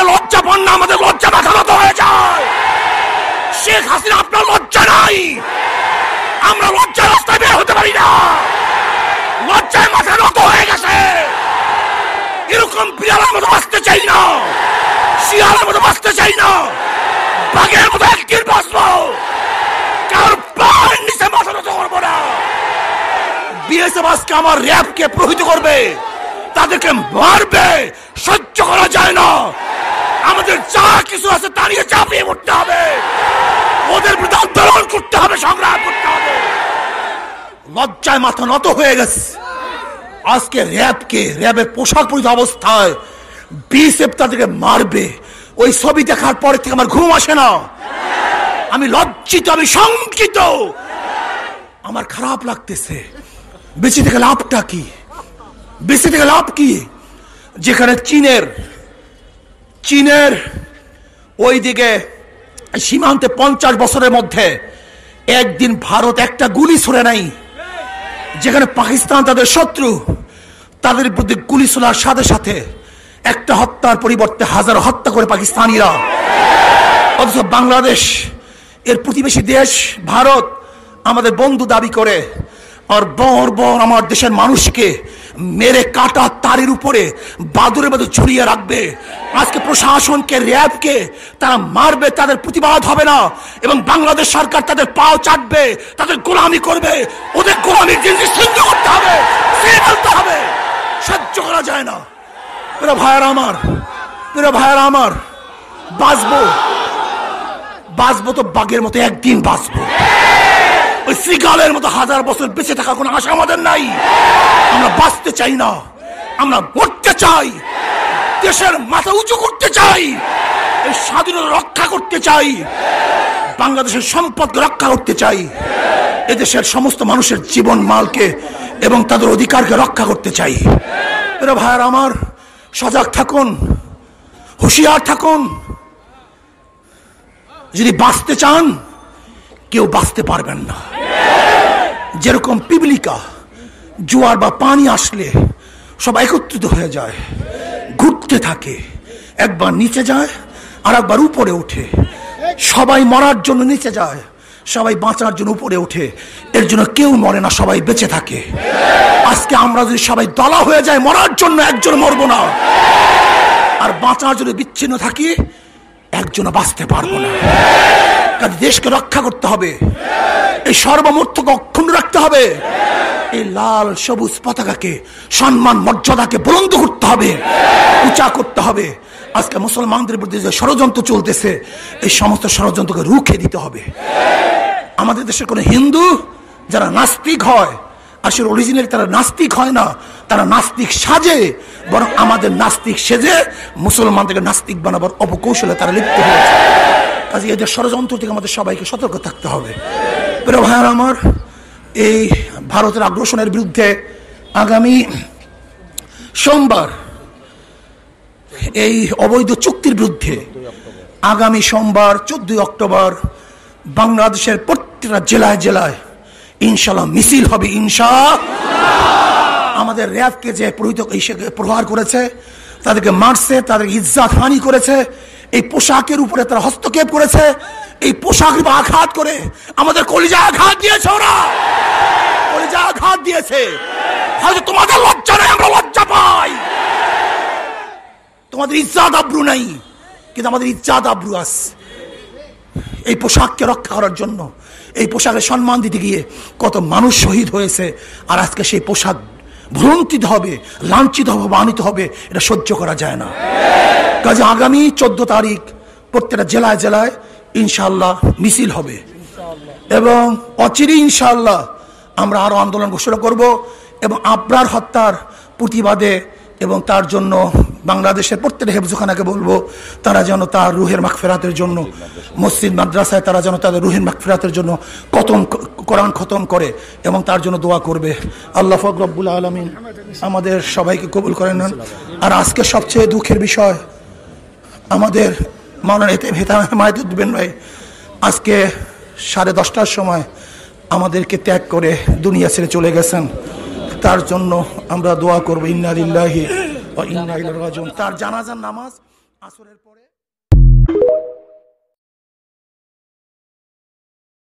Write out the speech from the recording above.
লজ্জা পান না, আমাদের লজ্জা মাথা নত হয়ে যায়। শেখ হাসিনা, আপনার লজ্জা নাই। আমরা লজ্জা রাস্তায় বের হতে পারি না, লজ্জায় মাথা নত হয়ে গেছে। এরকম বিড়ালের মতো বাঁচতে চাই না, শিয়ালের মতো বাঁচতে চাই না, বাঘের মতো একদিন বাঁচবো, কারোর পায়ের নিচে মাথা নত করবো না। বিএসএফ আজকে আমার র্যাবকে প্রহিত করবে, তাদেরকে মারবে, সহ্য করা যায় না। আমাদের যা কিছু আছে তা নিয়ে চাপিয়ে পড়তে হবে, ওদের বিরুদ্ধে আন্দোলন করতে হবে, সংগ্রাম করতে হবে। লজ্জায় মাথা নত হয়ে গেছে। আজকে র্যাবের পোশাক পরিহিত অবস্থায় বিএসএফ তাদেরকে মারবে, ওই ছবি দেখার পরে থেকে আমার ঘুম আসে না। আমি লজ্জিত, আমি শঙ্কিত, আমার খারাপ লাগতেছে। বেঁচে থেকে লাভটা কি? বেঁচে থেকে লাভ কি? যেখানে চীনের ওই দিকে সীমান্তে 50 বছরের মধ্যে একদিন ভারত একটা গুলি ছুড়ে নাই। যেখানে পাকিস্তান তাদের শত্রু, তাদের বিরুদ্ধে গুলি ছোড়ার সাথে সাথে একটা হত্যার পরিবর্তে হাজারো হত্যা করে পাকিস্তানিরা। অথচ বাংলাদেশ, এর প্রতিবেশী দেশ ভারত, আমাদের বন্ধু দাবি করে, আর বর আমার দেশের মানুষকে মেরে কাটা তারের উপরে বাদুরের মতো ঝুলিয়ে রাখবে। আজকে প্রশাসনকে, র্যাবকে তারা মারবে, তাদের প্রতিবাদ হবে না, এবং বাংলাদেশ সরকার তাদের পাও চাটবে, তাদের গোলামি করবে। ওদের গোলামির জিনিস সিদ্ধ করতে হবে, বলতে হবে, সহ্য করা যায় না। প্রিয় ভাইয়ারা আমার, বাঁচবো তো বাঘের মতো একদিন বাঁচবো, ওই শ্রীগালের মতো 1000 বছর বেঁচে থাকার কোনো আশা আমাদের নাই। আমরা বাঁচতে চাই না, আমরা মরতে চাই, দেশের মাথা উঁচু করতে চাই, এই স্বাধীনতা রক্ষা করতে চাই, বাংলাদেশের সম্পদকে রক্ষা করতে চাই, এদেশের সমস্ত মানুষের জীবন মালকে এবং তাদের অধিকারকে রক্ষা করতে চাই। এরা ভাইয়ার আমার, সজাগ থাকুন, হুঁশিয়ার থাকুন। যদি বাঁচতে চান, কেউ বাঁচতে পারবেন না। যেরকম পিপিলিকা জোয়ার বা পানি আসলে সব একত্রিত হয়ে যায়, ঘুরতে থাকে, একবার নিচে যায় আর একবার উপরে ওঠে। সবাই মরার জন্য নিচে যায়, সবাই বাঁচার জন্য উপরে ওঠে। এর জন্য কেউ মরে না, সবাই বেঁচে থাকে। আজকে আমরা যদি সবাই দলা হয়ে যায় মরার জন্য, একজন মরবো না, আর বাঁচার জন্য বিচ্ছিন্ন থাকি, একজনও বাঁচতে পারবো না। কাজে দেশকে রক্ষা করতে হবে, এই সর্বমূর্তকে অক্ষুণ্ণ রাখতে হবে, এই লাল সবুজ পতাকাকে, সম্মান মর্যাদাকে বুলন্দ করতে হবে, উঁচা করতে হবে। আজকে মুসলমানদের বিরুদ্ধে যে ষড়যন্ত্র চলতেছে, এই সমস্ত ষড়যন্ত্রকে রুখে দিতে হবে। আমাদের দেশের কোনো হিন্দু যারা নাস্তিক হয়, আসলে অরিজিনালি তারা নাস্তিক হয় না, তারা নাস্তিক সাজে, বরং আমাদের নাস্তিক সেজে মুসলমানদেরকে নাস্তিক বানাবার অপকৌশলে তারা লিপ্ত হয়েছে। কাজে এদের ষড়যন্ত্র থেকে আমাদের সবাইকে সতর্ক থাকতে হবে। প্রিয় ভাইয়ার আমার, এই ভারতের আগ্রাসনের বিরুদ্ধে আগামী সোমবার, এই অবৈধ চুক্তির বিরুদ্ধে আগামী সোমবার 14 অক্টোবর বাংলাদেশের প্রত্যেকটা জেলায় জেলায় ইনশাআল্লাহ মিছিল হবে। আমাদের র্যাবকে যে প্রহার করেছে, তাদেরকে মারছে, তাদের ইজ্জত হানি করেছে, এই পোশাকের উপরে তারা হস্তক্ষেপ করেছে, এই পোশাকের আঘাত করে আমাদের কলিজা আঘাত দিয়েছে, ওরা কলিজা আঘাত দিয়েছে। হয়তো তোমাদের লজ্জা নেই, আমরা লজ্জা পাই। তোমাদের ইজ্জত আব্রু নাই, কিন্তু আমাদের ইজ্জত আব্রু আছে। এই পোশাককে রক্ষা করার জন্য, এই পোশাকের সম্মান দিতে গিয়ে কত মানুষ শহীদ হয়েছে, আর আজকে সেই পোশাক ভ্রন্তিত হবে, লাঞ্ছিত হবে, অপমানিত হবে, এটা সহ্য করা যায় না। কাজে আগামী 14 তারিখ প্রত্যেকটা জেলায় জেলায় ইনশাআল্লাহ মিছিল হবে, এবং অচিরে ইনশাআল্লাহ আমরা আরো আন্দোলন ঘোষণা করব, এবং আবরার হত্যার প্রতিবাদে এবং তার জন্য বাংলাদেশের প্রত্যেকটা হেফজখানাকে বলবো, তারা যেন তার রুহের মাগফিরাতের জন্য, মসজিদ মাদ্রাসায় তারা যেন তাদের রুহের মাগফিরাতের জন্য কোরআন খতম করে এবং তার জন্য দোয়া করবে। আল্লাহ পাক রব্বুল আলামিন আমাদের সবাইকে কবুল করে নেন। আর আজকে সবচেয়ে দুঃখের বিষয়, আমাদের মাওলানা হেমায়েতুদ্দিন ভাই আজকে 10:30টার সময় আমাদেরকে ত্যাগ করে দুনিয়া ছেড়ে চলে গেছেন। তার জন্য আমরা দোয়া করবো, ইন্না লিল্লাহি ওয়া ইন্না ইলাইহি রাজিউন। তার জানাজার নামাজ আসরের পরে